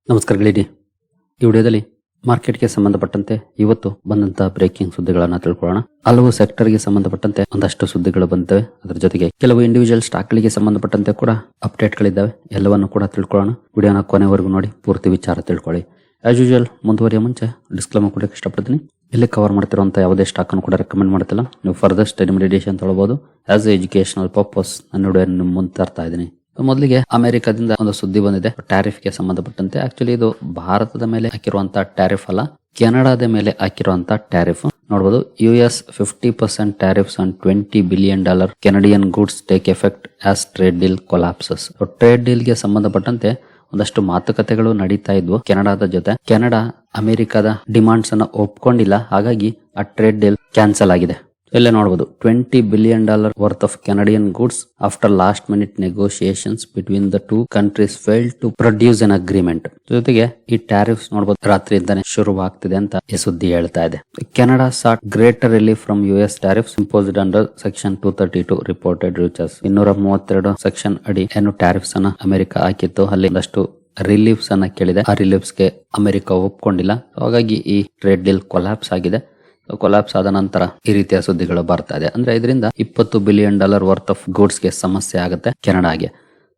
ನಮಸ್ಕಾರ ಗೆಳೆಯರಿ. ಈ ವಿಡಿಯೋದಲ್ಲಿ ಮಾರ್ಕೆಟ್ಗೆ ಸಂಬಂಧಪಟ್ಟಂತೆ ಇವತ್ತು ಬಂದಂತಹ ಬ್ರೇಕಿಂಗ್ ಸುದ್ದಿಗಳನ್ನ ತಿಳ್ಕೊಳ್ಳೋಣ. ಹಲವು ಸೆಕ್ಟರ್ಗೆ ಸಂಬಂಧಪಟ್ಟಂತೆ ಒಂದಷ್ಟು ಸುದ್ದಿಗಳು ಬಂದಿವೆ. ಅದರ ಜೊತೆಗೆ ಕೆಲವು ಇಂಡಿವಿಜುವಲ್ ಸ್ಟಾಕ್ಗಳಿಗೆ ಸಂಬಂಧಪಟ್ಟಂತೆ ಕೂಡ ಅಪ್ಡೇಟ್ಗಳಿದ್ದಾವೆ. ಎಲ್ಲವನ್ನು ಕೂಡ ತಿಳ್ಕೊಳ್ಳೋಣ. ವಿಡಿಯೋನ ಕೊನೆವರೆಗೂ ನೋಡಿ ಪೂರ್ತಿ ವಿಚಾರ ತಿಳ್ಕೊಳ್ಳಿ. ಆಸ್ ಯೂಶುವಲ್ ಮುಂದುವರಿಯ ಮುಂಚೆ ಡಿಸ್ಕ್ಲೇಮರ್ ಕೊಡಕ್ಕೆ ಇಷ್ಟಪಡ್ತೀನಿ. ಇಲ್ಲಿ ಕವರ್ ಮಾಡ್ತಿರುವಂತಹ ಯಾವುದೇ ಸ್ಟಾಕ್ ಅನ್ನು ಕೂಡ ರೆಕಮೆಂಡ್ ಮಾಡ್ತಿಲ್ಲ. ನೀವು ಫರ್ದರ್ ಸ್ಟಡಿ ಮೆಡಿಟೇಷನ್ ತೊಗೊಳ್ಬಹುದು. ಆಸ್ ಎಜುಕೇಶನಲ್ ಪರ್ಪಸ್ ನನ್ನ ವಿಡಿಯೋ ನಿಮ್ಮ ಮುಂದೆ ತರ್ತಾ ಇದ್ದೀನಿ. ಮೊದಲಿಗೆ ಅಮೆರಿಕದಿಂದ ಒಂದು ಸುದ್ದಿ ಬಂದಿದೆ ಟ್ಯಾರಿಫ್ ಗೆ ಸಂಬಂಧಪಟ್ಟಂತೆ. ಆಕ್ಚುಲಿ ಇದು ಭಾರತದ ಮೇಲೆ ಹಾಕಿರುವಂತಹ ಟ್ಯಾರಿಫ್ ಅಲ್ಲ, ಕೆನಡಾದ ಮೇಲೆ ಹಾಕಿರುವಂತಹ ಟ್ಯಾರಿಫ್. ನೋಡಬಹುದು, US 50% tariffs on $20 billion Canadian goods take effect as trade deal collapses. Trade deal ಗೆ ಸಂಬಂಧಪಟ್ಟಂತೆ ಒಂದಷ್ಟು ಮಾತುಕತೆಗಳು ನಡೀತಾ ಇದ್ವು ಕೆನಡಾದ ಜೊತೆ. ಕೆನಡಾ ಅಮೆರಿಕದ ಡಿಮಾಂಡ್ಸ್ ಅನ್ನ ಒಪ್ಕೊಂಡಿಲ್ಲ, ಹಾಗಾಗಿ ಆ ಟ್ರೇಡ್ ಡೀಲ್ ಕ್ಯಾನ್ಸಲ್ ಆಗಿದೆ. ಇಲ್ಲೇ ನೋಡಬಹುದು, $20 billion worth of Canadian goods after last minute negotiations between the two countries failed to produce an agreement. ಜೊತೆಗೆ ಈ ಟ್ಯಾರಿಫ್ಸ್ ನೋಡಬಹುದು ರಾತ್ರಿಯಿಂದಾನೆ ಶುರುವಾಗ್ತಿದೆ ಅಂತ ಈ ಸುದ್ದಿ ಹೇಳ್ತಾ ಇದೆ. Canada sought greater relief from US tariffs imposed under section 232 reported Reuters. 232 section ಅಡಿ ಏನು ಟ್ಯಾರಿಫ್ಸ್ ಅನ್ನ ಅಮೆರಿಕ ಹಾಕಿತ್ತು, ಅಲ್ಲಿ ಒಂದಷ್ಟು ರಿಲೀಫ್ಸ್ ಅನ್ನ ಕೇಳಿದೆ. ಆ ರಿಲೀಫ್ಸ್ ಗೆ ಅಮೆರಿಕ ಒಪ್ಕೊಂಡಿಲ್ಲ, ಹಾಗಾಗಿ ಈ ಟ್ರೇಡ್ ಡೀಲ್ ಕೊಲಾಪ್ಸ್ ಆಗಿದೆ. ಕೊಲಾಪ್ಸ್ ಆದ ನಂತರ ಈ ರೀತಿಯ ಸುದ್ದಿಗಳು ಬರ್ತಾ ಇದೆ. ಅಂದ್ರೆ ಇದರಿಂದ $20 billion ವರ್ತ್ ಆಫ್ ಗೂಡ್ಸ್ ಗೆ ಸಮಸ್ಯೆ ಆಗುತ್ತೆ ಕೆನಡಾಗೆ.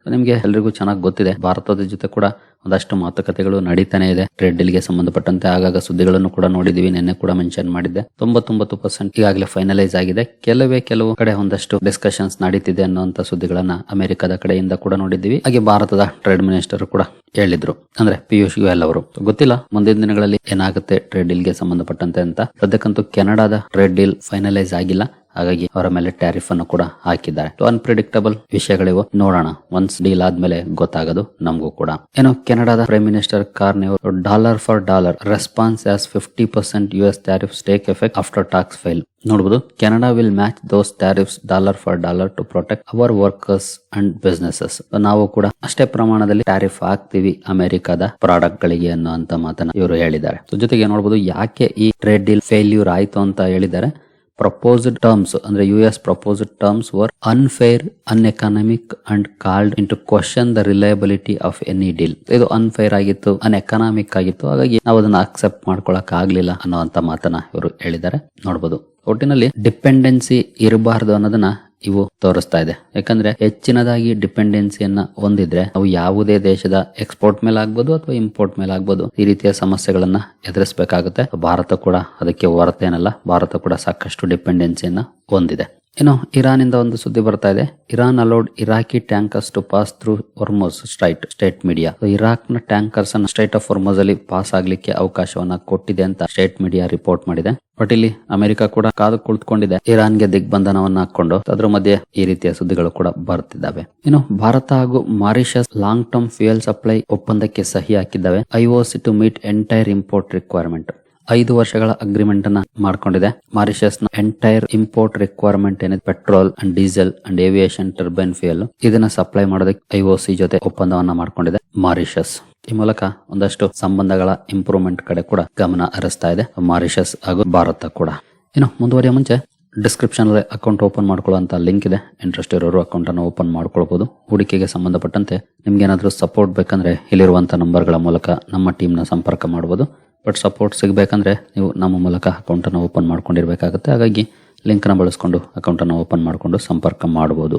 ನಿಮ್ಗೆ ಎಲ್ರಿಗೂ ಚೆನ್ನಾಗಿ ಗೊತ್ತಿದೆ, ಭಾರತದ ಜೊತೆ ಕೂಡ ಒಂದಷ್ಟು ಮಾತುಕತೆಗಳು ನಡೀತಾನೆ ಇದೆ ಟ್ರೇಡ್ ಡೀಲ್ ಗೆ ಸಂಬಂಧಪಟ್ಟಂತೆ. ಆಗಾಗ ಸುದ್ದಿಗಳನ್ನು ಕೂಡ ನೋಡಿದೀವಿ, ನಿನ್ನೆ ಕೂಡ ಮೆನ್ಷನ್ ಮಾಡಿದ್ದೆ. 99% ಈಗಾಗಲೇ ಫೈನಲೈಸ್ ಆಗಿದೆ. ಕೆಲವು ಕಡೆ ಒಂದಷ್ಟು ಡಿಸ್ಕಷನ್ಸ್ ನಡೀತಿದೆ ಅನ್ನುವಂತ ಸುದ್ದಿಗಳನ್ನ ಅಮೆರಿಕದ ಕಡೆಯಿಂದ ಕೂಡ ನೋಡಿದ್ದೀವಿ. ಹಾಗೆ ಭಾರತದ ಟ್ರೇಡ್ ಮಿನಿಸ್ಟರ್ ಕೂಡ ಹೇಳಿದ್ರು, ಅಂದ್ರೆ ಪಿಯೂಷ್ ಗೋಯಲ್ ಅವರು. ಗೊತ್ತಿಲ್ಲ ಮುಂದಿನ ದಿನಗಳಲ್ಲಿ ಏನಾಗುತ್ತೆ ಟ್ರೇಡ್ ಡೀಲ್ ಗೆ ಸಂಬಂಧಪಟ್ಟಂತೆ ಅಂತ. ಸದ್ಯಕ್ಕಂತೂ ಕೆನಡಾದ ಟ್ರೇಡ್ ಡೀಲ್ ಫೈನಲೈಸ್ ಆಗಿಲ್ಲ, ಹಾಗಾಗಿ ಅವರ ಮೇಲೆ ಟ್ಯಾರಿಫ್ ಅನ್ನು ಕೂಡ ಹಾಕಿದ್ದಾರೆ. ಅನ್ಪ್ರಿಡಿಕ್ಟಬಲ್ ವಿಷಯಗಳಿವು, ನೋಡೋಣ. ಒನ್ಸ್ ಡೀಲ್ ಆದ್ಮೇಲೆ ಗೊತ್ತಾಗೋದು ನಮಗೂ ಕೂಡ. ಏನು, ಕೆನಡಾದ prime minister Carney vows dollar for dollar response as 50% US tariffs take effect after talks fail. ನೋಡಬಹುದು, Canada will match those tariffs dollar for dollar to protect our workers and businesses. ನಾವು ಕೂಡ ಅಷ್ಟೇ ಪ್ರಮಾಣದಲ್ಲಿ ಟ್ಯಾರಿಫ್ ಹಾಕ್ತಿವಿ ಅಮೆರಿಕದ ಪ್ರಾಡಕ್ಟ್ ಗಳಿಗೆ ಅನ್ನುವಂತ ಮಾತನ್ನ ಇವರು ಹೇಳಿದ್ದಾರೆ. ಜೊತೆಗೆ ನೋಡಬಹುದು, ಯಾಕೆ ಈ ಟ್ರೇಡ್ ಡೀಲ್ ಫೇಲ್ಯೂರ್ ಆಯ್ತು ಅಂತ ಹೇಳಿದ್ದಾರೆ. ಪ್ರಪೋಸ್ಡ್ ಟರ್ಮ್ಸ್ ಅಂದ್ರೆ US proposed terms were unfair, uneconomic and called into question the reliability of any deal. ಇದು ಅನ್ಫೇರ್ ಆಗಿತ್ತು, ಅನ್ಎಕನಾಮಿಕ್ ಆಗಿತ್ತು, ಹಾಗಾಗಿ ನಾವು ಅದನ್ನ ಅಕ್ಸೆಪ್ಟ್ ಮಾಡ್ಕೊಳಕ್ ಆಗ್ಲಿಲ್ಲ ಅನ್ನುವಂತ ಮಾತನ್ನ ಇವರು ಹೇಳಿದ್ದಾರೆ. ನೋಡಬಹುದು, ಒಟ್ಟಿನಲ್ಲಿ ಡಿಪೆಂಡೆನ್ಸಿ ಇರಬಾರದು ಅನ್ನೋದನ್ನ ಇವು ತೋರಿಸ್ತಾ ಇದೆ. ಯಾಕಂದ್ರೆ ಹೆಚ್ಚಿನದಾಗಿ ಡಿಪೆಂಡೆನ್ಸಿಯನ್ನ ಹೊಂದಿದ್ರೆ ನಾವು ಯಾವುದೇ ದೇಶದ ಎಕ್ಸ್ಪೋರ್ಟ್ ಮೇಲೆ ಆಗ್ಬೋದು ಅಥವಾ ಇಂಪೋರ್ಟ್ ಮೇಲೆ ಆಗ್ಬೋದು, ಈ ರೀತಿಯ ಸಮಸ್ಯೆಗಳನ್ನ ಎದುರಿಸಬೇಕಾಗುತ್ತೆ. ಭಾರತ ಕೂಡ ಅದಕ್ಕೆ ಹೊರತೇನಲ್ಲ, ಭಾರತ ಕೂಡ ಸಾಕಷ್ಟು ಡಿಪೆಂಡೆನ್ಸಿಯನ್ನ ಹೊಂದಿದೆ. ಇನ್ನು ಇರಾನ್ ಇಂದ ಒಂದು ಸುದ್ದಿ ಬರ್ತಾ ಇದೆ. Iran allowed Iraqi tankers to pass through Hormuz strait. State media Iraq ನ ಟ್ಯಾಂಕರ್ಸ್ ಅನ್ನು ಸ್ಟ್ರೈಟ್ ಆಫ್ ಹೊರ್ಮುಜ್ ಅಲ್ಲಿ ಪಾಸ್ ಆಗ್ಲಿಕ್ಕೆ ಅವಕಾಶವನ್ನ ಕೊಟ್ಟಿದೆ ಅಂತ ಸ್ಟೇಟ್ ಮೀಡಿಯಾ ರಿಪೋರ್ಟ್ ಮಾಡಿದೆ. ಬಟ್ ಇಲ್ಲಿ ಅಮೆರಿಕ ಕೂಡ ಕಾದು ಕುಳಿತುಕೊಂಡಿದೆ ಇರಾನ್ಗೆ ದಿಗ್ಬಂಧನವನ್ನ ಹಾಕೊಂಡು. ಅದ್ರ ಮಧ್ಯೆ ಈ ರೀತಿಯ ಸುದ್ದಿಗಳು ಕೂಡ ಬರ್ತಿದ್ದಾವೆ. ಇನ್ನು ಭಾರತ ಹಾಗೂ Mauritius long term fuel supply ಒಪ್ಪಂದಕ್ಕೆ ಸಹಿ ಹಾಕಿದ್ದಾವೆ. IOC to meet entire import requirement. 5 ವರ್ಷಗಳ ಅಗ್ರಿಮೆಂಟ್ ಅನ್ನ ಮಾಡ್ಕೊಂಡಿದೆ. ಮಾರಿಷಸ್ ನ ಎಂಟೈರ್ ಇಂಪೋರ್ಟ್ ರಿಕ್ವೈರ್ಮೆಂಟ್ ಏನಿದೆ, petrol and diesel and aviation turbine fuel, ಇದನ್ನ ಸಪ್ಲೈ ಮಾಡೋದಕ್ಕೆ IOC ಜೊತೆ ಒಪ್ಪಂದವನ್ನ ಮಾಡ್ಕೊಂಡಿದೆ ಮಾರಿಷಸ್. ಈ ಮೂಲಕ ಒಂದಷ್ಟು ಸಂಬಂಧಗಳ ಇಂಪ್ರೂವ್ಮೆಂಟ್ ಕಡೆ ಕೂಡ ಗಮನ ಹರಿಸ್ತಾ ಇದೆ ಮಾರಿಷಸ್ ಹಾಗೂ ಭಾರತ ಕೂಡ. ಇನ್ನು ಮುಂದುವರಿಯ ಮುಂಚೆ ಡಿಸ್ಕ್ರಿಪ್ಷನ್ ಅಲ್ಲಿ ಅಕೌಂಟ್ ಓಪನ್ ಮಾಡ್ಕೊಳ್ಳುವಂತ ಲಿಂಕ್ ಇದೆ. ಇಂಟ್ರೆಸ್ಟ್ ಇರೋರು ಅಕೌಂಟ್ ಅನ್ನು ಓಪನ್ ಮಾಡ್ಕೊಳ್ಬಹುದು. ಹೂಡಿಕೆಗೆ ಸಂಬಂಧಪಟ್ಟಂತೆ ನಿಮ್ಗೆ ಏನಾದ್ರೂ ಸಪೋರ್ಟ್ ಬೇಕಂದ್ರೆ ಇಲ್ಲಿರುವಂತ ನಂಬರ್ಗಳ ಮೂಲಕ ನಮ್ಮ ಟೀಮ್ ನ ಸಂಪರ್ಕ ಮಾಡಬಹುದು. ಬಟ್ ಸಪೋರ್ಟ್ ಸಿಗಬೇಕಂದ್ರೆ ನೀವು ನಮ್ಮ ಮೂಲಕ ಅಕೌಂಟ್ ಅನ್ನು ಓಪನ್ ಮಾಡ್ಕೊಂಡಿರ್ಬೇಕಾಗುತ್ತೆ. ಹಾಗಾಗಿ ಲಿಂಕ್ ನ ಬಳಸ್ಕೊಂಡು ಅಕೌಂಟ್ ಅನ್ನು ಓಪನ್ ಮಾಡಿಕೊಂಡು ಸಂಪರ್ಕ ಮಾಡಬಹುದು.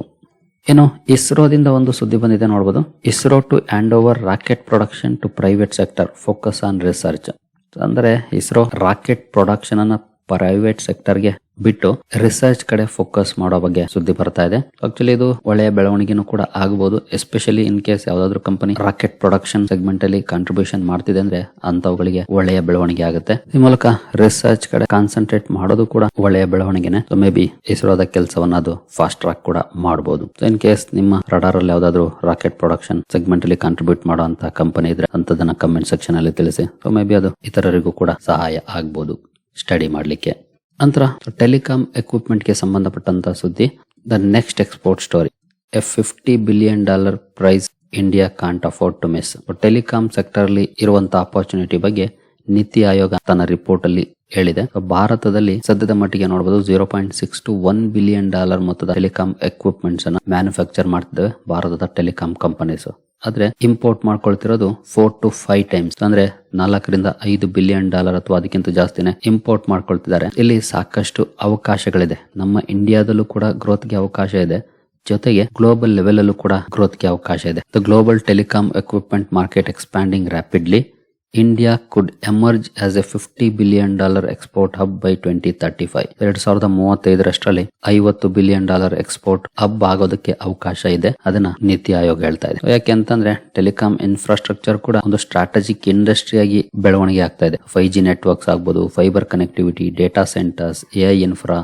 ಏನು, ಇಸ್ರೋದಿಂದ ಒಂದು ಸುದ್ದಿ ಬಂದಿದೆ. ನೋಡಬಹುದು, ISRO to hand over rocket production to private sector, focus on research. ಅಂದ್ರೆ ಇಸ್ರೋ ರಾಕೆಟ್ ಪ್ರೊಡಕ್ಷನ್ ಅನ್ನ ಪ್ರೈವೇಟ್ ಸೆಕ್ಟರ್ ಗೆ ಬಿಟ್ಟು ರಿಸರ್ಚ್ ಕಡೆ ಫೋಕಸ್ ಮಾಡೋ ಬಗ್ಗೆ ಸುದ್ದಿ ಬರ್ತಾ ಇದೆ. ಆಕ್ಚುಲಿ ಇದು ಒಳ್ಳೆಯ ಬೆಳವಣಿಗೆನೂ ಕೂಡ ಆಗಬಹುದು. ಎಸ್ಪೆಷಲಿ ಇನ್ ಕೇಸ್ ಯಾವ್ದಾದ್ರು ಕಂಪನಿ ರಾಕೆಟ್ ಪ್ರೊಡಕ್ಷನ್ ಸೆಗ್ಮೆಂಟ್ ಅಲ್ಲಿ ಕಾಂಟ್ರಿಬ್ಯೂಷನ್ ಮಾಡ್ತಿದೆ ಅಂದ್ರೆ ಅಂತವುಗಳಿಗೆ ಒಳ್ಳೆಯ ಬೆಳವಣಿಗೆ ಆಗುತ್ತೆ. ಈ ಮೂಲಕ ರಿಸರ್ಚ್ ಕಡೆ ಕಾನ್ಸಂಟ್ರೇಟ್ ಮಾಡೋದು ಕೂಡ ಒಳ್ಳೆಯ ಬೆಳವಣಿಗೆನೆ. ಮೇ ಬಿ ಇಸ್ರೋದ ಕೆಲಸವನ್ನ ಅದು ಫಾಸ್ಟ್ ಟ್ರ್ಯಾಕ್ ಕೂಡ ಮಾಡಬಹುದು. ಇನ್ ಕೇಸ್ ನಿಮ್ಮ ರಡಾರ್ ಅಲ್ಲಿ ಯಾವ್ದಾದ್ರು ರಾಕೆಟ್ ಪ್ರೊಡಕ್ಷನ್ ಸೆಗ್ಮೆಂಟ್ ಅಲ್ಲಿ ಕಾಂಟ್ರಿಬ್ಯೂಟ್ ಮಾಡುವಂತ ಕಂಪನಿ ಇದ್ರೆ ಅಂತದನ್ನ ಕಮೆಂಟ್ ಸೆಕ್ಷನ್ ಅಲ್ಲಿ ತಿಳಿಸಿ. ಮೇ ಬಿ ಅದು ಇತರರಿಗೂ ಕೂಡ ಸಹಾಯ ಆಗ್ಬಹುದು ಸ್ಟಡಿ ಮಾಡ್ಲಿಕ್ಕೆ. ನಂತರ ಟೆಲಿಕಾಂ ಎಕ್ವಿಪ್ಮೆಂಟ್ ಗೆ ಸಂಬಂಧಪಟ್ಟಂತ ಸುದ್ದಿ. The next export story, $50 billion price India can't afford to miss. Telecom sector ಅಲ್ಲಿ ಇರುವಂತಹ ಅಪರ್ಚುನಿಟಿ ಬಗ್ಗೆ ನೀತಿ ಆಯೋಗ ತನ್ನ ರಿಪೋರ್ಟ್ ಅಲ್ಲಿ ಹೇಳಿದೆ. ಭಾರತದಲ್ಲಿ ಸದ್ಯದ ಮಟ್ಟಿಗೆ ನೋಡಬಹುದು $0.6 to $1 billion ಮೊತ್ತದ ಟೆಲಿಕಾಂ ಎಕ್ವಿಪ್ಮೆಂಟ್ಸ್ ಅನ್ನು ಮ್ಯಾನುಫ್ಯಾಕ್ಚರ್ ಮಾಡ್ತಿದ್ದೇವೆ ಭಾರತದ ಟೆಲಿಕಾಂ ಕಂಪನೀಸ್. ಆದ್ರೆ ಇಂಪೋರ್ಟ್ ಮಾಡ್ಕೊಳ್ತಿರೋದು 4 to 5 ಟೈಮ್ಸ್, ಅಂದ್ರೆ 4 ಬಿಲಿಯನ್ ಡಾಲರ್ ಅಥವಾ ಅದಕ್ಕಿಂತ ಜಾಸ್ತಿನೇ ಇಂಪೋರ್ಟ್ ಮಾಡ್ಕೊಳ್ತಿದ್ದಾರೆ. ಇಲ್ಲಿ ಸಾಕಷ್ಟು ಅವಕಾಶಗಳಿದೆ. ನಮ್ಮ ಇಂಡಿಯಾದಲ್ಲೂ ಕೂಡ ಗ್ರೋತ್ಗೆ ಅವಕಾಶ ಇದೆ, ಜೊತೆಗೆ ಗ್ಲೋಬಲ್ ಲೆವೆಲ್ ಅಲ್ಲೂ ಕೂಡ ಗ್ರೋತ್ಗೆ ಅವಕಾಶ ಇದೆ. The global telecom equipment market expanding rapidly. India could emerge as A $50 billion export hub by 2035. 2035 $50 billion export hub ಆಗೋದಕ್ಕೆ ಅವಕಾಶ ಇದೆ. ಅದನ್ನ ನೀತಿ ಆಯೋಗ ಹೇಳ್ತಾ ಇದೆ. ಯಾಕೆ ಅಂತಂದ್ರೆ ಟೆಲಿಕಾಂ ಇನ್ಫ್ರಾಸ್ಟ್ರಕ್ಚರ್ ಕೂಡ ಒಂದು ಸ್ಟ್ರಾಟಜಿಕ್ ಇಂಡಸ್ಟ್ರಿ ಆಗಿ ಬೆಳವಣಿಗೆ ಆಗ್ತಾ ಇದೆ. 5G ನೆಟ್ವರ್ಕ್ಸ್ ಆಗ್ಬೋದು, fibre connectivity, data centres, AI infra,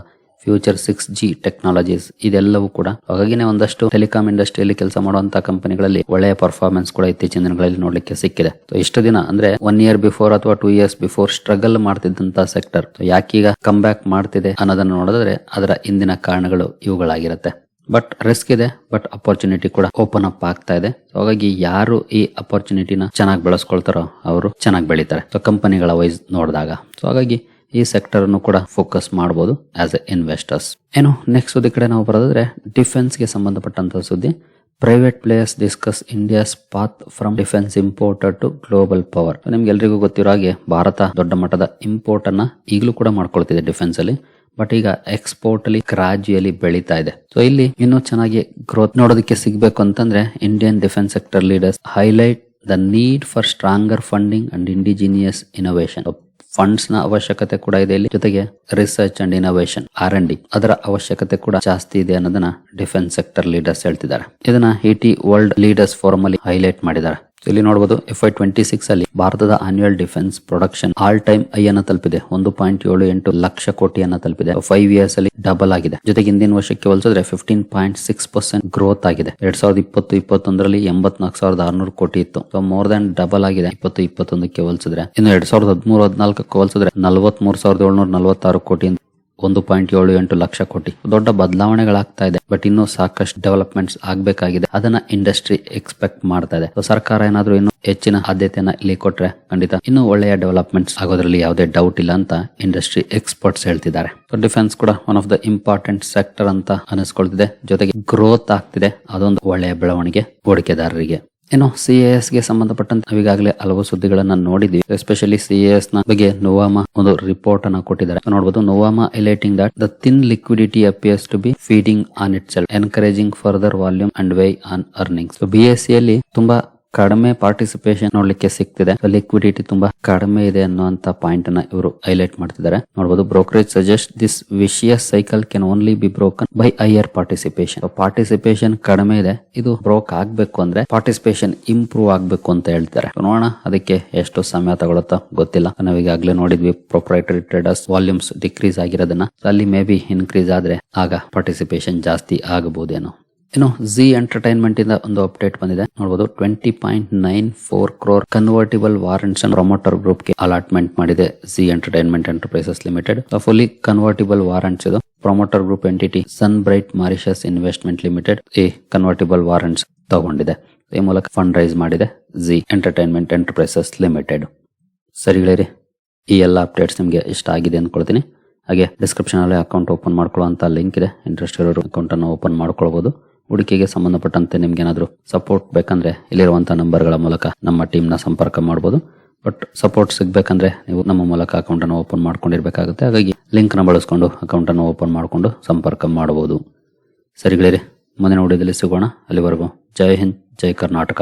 future 6G technologies, ಇದೆಲ್ಲವೂ ಕೂಡ. ಹಾಗಾಗಿನೇ ಒಂದಷ್ಟು ಟೆಲಿಕಾಂ ಇಂಡಸ್ಟ್ರಿಯಲ್ಲಿ ಕೆಲಸ ಮಾಡುವಂತಹ ಕಂಪನಿಗಳಲ್ಲಿ ಒಳ್ಳೆಯ ಪರ್ಫಾರ್ಮೆನ್ಸ್ ಕೂಡ ಇತ್ತೀಚಿನ ದಿನಗಳಲ್ಲಿ ನೋಡ್ಲಿಕ್ಕೆ ಸಿಕ್ಕಿದೆ. ಇಷ್ಟು ದಿನ ಅಂದ್ರೆ 1 year ಬಿಫೋರ್ ಅಥವಾ 2 years ಬಿಫೋರ್ ಸ್ಟ್ರಗಲ್ ಮಾಡ್ತಿದ್ದಂತ ಸೆಕ್ಟರ್ ಯಾಕೀಗ ಕಮ್ ಬ್ಯಾಕ್ ಮಾಡ್ತಿದೆ ಅನ್ನೋದನ್ನ ನೋಡಿದ್ರೆ ಅದರ ಹಿಂದಿನ ಕಾರಣಗಳು ಇವುಗಳಾಗಿರುತ್ತೆ. ಬಟ್ ರಿಸ್ಕ್ ಇದೆ, ಬಟ್ ಅಪರ್ಚುನಿಟಿ ಕೂಡ ಓಪನ್ ಅಪ್ ಆಗ್ತಾ ಇದೆ. ಹಾಗಾಗಿ ಯಾರು ಈ ಅಪರ್ಚುನಿಟಿನ ಚೆನ್ನಾಗಿ ಬಳಸ್ಕೊಳ್ತಾರೋ ಅವರು ಚೆನ್ನಾಗಿ ಬೆಳೀತಾರೆ. ಕಂಪನಿಗಳ ವೈಸ್ ನೋಡಿದಾಗ ಹಾಗಾಗಿ ಈ ಸೆಕ್ಟರ್ ಅನ್ನು ಕೂಡ ಫೋಕಸ್ ಮಾಡಬಹುದು ಆಸ್ ಎ ಇನ್ವೆಸ್ಟರ್ಸ್. ಏನು ನೆಕ್ಸ್ಟ್ ಸುದ್ದಿ ಕಡೆ ನಾವು ಬರೋದಾದ್ರೆ ಡಿಫೆನ್ಸ್ ಗೆ ಸಂಬಂಧಪಟ್ಟಂತ ಸುದ್ದಿ. Private players discuss India's path from defence importer to global power. ನಿಮ್ಗೆಲ್ರಿಗೂ ಗೊತ್ತಿರೋ ಹಾಗೆ ಭಾರತ ದೊಡ್ಡ ಮಟ್ಟದ ಇಂಪೋರ್ಟ್ ಅನ್ನ ಈಗಲೂ ಕೂಡ ಮಾಡ್ಕೊಳ್ತಿದೆ ಡಿಫೆನ್ಸ್ ಅಲ್ಲಿ. ಬಟ್ ಈಗ ಎಕ್ಸ್ಪೋರ್ಟ್ ಅಲ್ಲಿ ಗ್ರಾಜುಯಲಿ ಬೆಳೀತಾ ಇದೆ. ಇಲ್ಲಿ ಇನ್ನೂ ಚೆನ್ನಾಗಿ ಗ್ರೋತ್ ನೋಡೋದಕ್ಕೆ ಸಿಗ್ಬೇಕು ಅಂತಂದ್ರೆ Indian defence sector leaders highlight the need for stronger funding and indigenous innovation. Funds ನ ಅವಶ್ಯಕತೆ ಕೂಡ ಇದೆ ಇಲ್ಲಿ, ಜೊತೆಗೆ ರಿಸರ್ಚ್ ಅಂಡ್ ಇನೋವೇಷನ್ R&D ಅದರ ಅವಶ್ಯಕತೆ ಕೂಡ ಜಾಸ್ತಿ ಇದೆ ಅನ್ನೋದನ್ನ ಡಿಫೆನ್ಸ್ ಸೆಕ್ಟರ್ ಲೀಡರ್ಸ್ ಹೇಳ್ತಿದ್ದಾರೆ. ಇದನ್ನ ET ವರ್ಲ್ಡ್ ಲೀಡರ್ಸ್ ಫೋರಂ ಅಲ್ಲಿ ಹೈಲೈಟ್ ಮಾಡಿದ್ದಾರೆ. ಇಲ್ಲಿ ನೋಡಬಹುದು FY26 ಅಲ್ಲಿ ಭಾರತದ annual defence production all time I ಅನ್ನ ತಲುಪಿದೆ. 1.78 ಲಕ್ಷ ಕೋಟಿಯನ್ನ ತಲುಪಿದೆ. 5 years ಅಲ್ಲಿ ಡಬಲ್ ಆಗಿದೆ. ಜೊತೆಗೆ ಹಿಂದಿನ ವರ್ಷಕ್ಕೆ ಹೋಲಿಸಿದ್ರೆ 15.6% ಗ್ರೋತ್ ಆಗಿದೆ. 2020-21 84,600 ಕೋಟಿ ಇತ್ತು. ಮೋರ್ ದನ್ ಡಬಲ್ ಆಗಿದೆ 2021ಕ್ಕೆ ಹೋಲಿಸಿದ್ರೆ. ಇನ್ನು 2013-14ಕ್ಕೆ ಹೋಲಿಸಿದ್ರೆ 43,746 ಕೋಟಿ, 1.78 ಲಕ್ಷ ಕೋಟಿ. ದೊಡ್ಡ ಬದಲಾವಣೆಗಳಾಗ್ತಾ ಇದೆ. ಬಟ್ ಇನ್ನೂ ಸಾಕಷ್ಟು ಡೆವಲಪ್ಮೆಂಟ್ಸ್ ಆಗ್ಬೇಕಾಗಿದೆ. ಅದನ್ನ ಇಂಡಸ್ಟ್ರಿ ಎಕ್ಸ್ಪೆಕ್ಟ್ ಮಾಡ್ತಾ ಇದೆ. ಸರ್ಕಾರ ಏನಾದ್ರೂ ಇನ್ನು ಹೆಚ್ಚಿನ ಆದ್ಯತೆಯನ್ನ ಇಲ್ಲಿ ಕೊಟ್ರೆ ಖಂಡಿತ ಇನ್ನೂ ಒಳ್ಳೆಯ ಡೆವಲಪ್ಮೆಂಟ್ಸ್ ಆಗೋದ್ರಲ್ಲಿ ಯಾವುದೇ ಡೌಟ್ ಇಲ್ಲ ಅಂತ ಇಂಡಸ್ಟ್ರಿ ಎಕ್ಸ್ಪರ್ಟ್ಸ್ ಹೇಳ್ತಿದ್ದಾರೆ. ಡಿಫೆನ್ಸ್ ಕೂಡ one of the important sector ಅಂತ ಅನಿಸ್ಕೊಳ್ತಿದೆ. ಜೊತೆಗೆ ಗ್ರೋತ್ ಆಗ್ತಿದೆ. ಅದೊಂದು ಒಳ್ಳೆಯ ಬೆಳವಣಿಗೆ ಹೂಡಿಕೆದಾರರಿಗೆ. ಇನ್ನು CAS ಗೆ ಸಂಬಂಧಪಟ್ಟಂತೆ ನಾವೀಗಾಗಲೇ ಹಲವು ಸುದ್ದಿಗಳನ್ನ ನೋಡಿದ್ವಿ. ಎಸ್ಪೆಷಲಿ CAS ನ ಬಗ್ಗೆ ನೋವಾಮಾ ಒಂದು ರಿಪೋರ್ಟ್ ಅನ್ನ ಕೊಟ್ಟಿದ್ದಾರೆ. ನೋಡಬಹುದು, Nuvama highlighting that the thin liquidity appears to be feeding on itself, encouraging further volume and weigh on earnings. BSE ಅಲ್ಲಿ ತುಂಬಾ ಕಡಿಮೆ ಪಾರ್ಟಿಸಿಪೇಷನ್ ನೋಡ್ಲಿಕ್ಕೆ ಸಿಗ್ತಿದೆ. ಲಿಕ್ವಿಡಿಟಿ ತುಂಬಾ ಕಡಿಮೆ ಇದೆ ಅನ್ನುವಂತ ಪಾಯಿಂಟ್ ಅನ್ನ ಇವರು ಹೈಲೈಟ್ ಮಾಡ್ತಿದ್ದಾರೆ. ನೋಡಬಹುದು, brokerage suggest this vicious cycle can only be broken by higher participation. Participation ಕಡಿಮೆ ಇದೆ, ಇದು ಬ್ರೋಕ್ ಆಗ್ಬೇಕು ಅಂದ್ರೆ ಪಾರ್ಟಿಸಿಪೇಷನ್ ಇಂಪ್ರೂವ್ ಆಗ್ಬೇಕು ಅಂತ ಹೇಳ್ತಾರೆ. ನೋಡೋಣ ಅದಕ್ಕೆ ಎಷ್ಟು ಸಮಯ ತಗೊಳುತ್ತೋ ಗೊತ್ತಿಲ್ಲ. ನಾವೀಗಾಗಲೇ ನೋಡಿದ್ವಿ ಪ್ರೊಪ್ರೈಟರಿ ಟ್ರೇಡರ್ಸ್ ವಾಲ್ಯೂಮ್ಸ್ ಡಿಕ್ರೀಸ್ ಆಗಿರೋದನ್ನ. ಅಲ್ಲಿ ಮೇ ಬಿ ಇನ್ಕ್ರೀಸ್ ಆದ್ರೆ ಆಗ ಪಾರ್ಟಿಸಿಪೇಷನ್ ಜಾಸ್ತಿ ಆಗಬಹುದೇನೋ. ಇನ್ನು ಜಿ ಎಂಟರ್ಟೈನ್ಮೆಂಟ್ ಇಂದ ಒಂದು ಅಪ್ಡೇಟ್ ಬಂದಿದೆ. ನೋಡಬಹುದು, 20.94 crore convertible warrants promoter group ಗೆ ಅಲಾಟ್ಮೆಂಟ್ ಮಾಡಿದೆ Zee Entertainment Enterprises Limited. Fully convertible warrants ಇದು. Promoter group entity Sun Bright Mauritius Investment Limited ಈ ಕನ್ವರ್ಟಿಬಲ್ ವಾರೆಂಟ್ಸ್ ತಗೊಂಡಿದೆ. ಈ ಮೂಲಕ ಫಂಡ್ ರೈಸ್ ಮಾಡಿದೆ ಜಿ ಎಂಟರ್ಟೈನ್ಮೆಂಟ್ ಎಂಟರ್ಪ್ರೈಸಸ್ ಲಿಮಿಟೆಡ್. ಸರಿಗಳೇ, ಈ ಎಲ್ಲ ಅಪ್ಡೇಟ್ಸ್ ನಿಮಗೆ ಇಷ್ಟ ಆಗಿದೆ ಅನ್ಕೊಳ್ತೀನಿ. ಹಾಗೆ ಡಿಸ್ಕ್ರಿಪ್ಷನ್ ಅಲ್ಲಿ ಅಕೌಂಟ್ ಓಪನ್ ಮಾಡ್ಕೊಳ್ಳುವಂತ ಲಿಂಕ್ ಇದೆ. ಇಂಟ್ರೆಸ್ಟ್ ಇರೋರು ಅಕೌಂಟ್ ಅನ್ನು ಓಪನ್ ಮಾಡ್ಕೊಳ್ಬಹುದು. ಹೂಡಿಕೆಗೆ ಸಂಬಂಧಪಟ್ಟಂತೆ ನಿಮ್ಗೆ ಏನಾದ್ರು ಸಪೋರ್ಟ್ ಬೇಕಂದ್ರೆ ಇಲ್ಲಿರುವಂತಹ ನಂಬರ್ಗಳ ಮೂಲಕ ನಮ್ಮ ಟೀಮ್ ನ ಸಂಪರ್ಕ ಮಾಡಬಹುದು. ಬಟ್ ಸಪೋರ್ಟ್ ಸಿಗ್ಬೇಕಂದ್ರೆ ನೀವು ನಮ್ಮ ಮೂಲಕ ಅಕೌಂಟ್ ಅನ್ನು ಓಪನ್ ಮಾಡ್ಕೊಂಡಿರ್ಬೇಕಾಗುತ್ತೆ. ಹಾಗಾಗಿ ಲಿಂಕ್ ನ ಬಳಸ್ಕೊಂಡು ಅಕೌಂಟ್ ಅನ್ನು ಓಪನ್ ಮಾಡಿಕೊಂಡು ಸಂಪರ್ಕ ಮಾಡಬಹುದು. ಸರಿಗಳೇ, ಮುಂದಿನ ವಿಡಿಯೋದಲ್ಲಿ ಸಿಗೋಣ. ಅಲ್ಲಿವರೆಗೂ ಜೈ ಹಿಂದ್, ಜೈ ಕರ್ನಾಟಕ.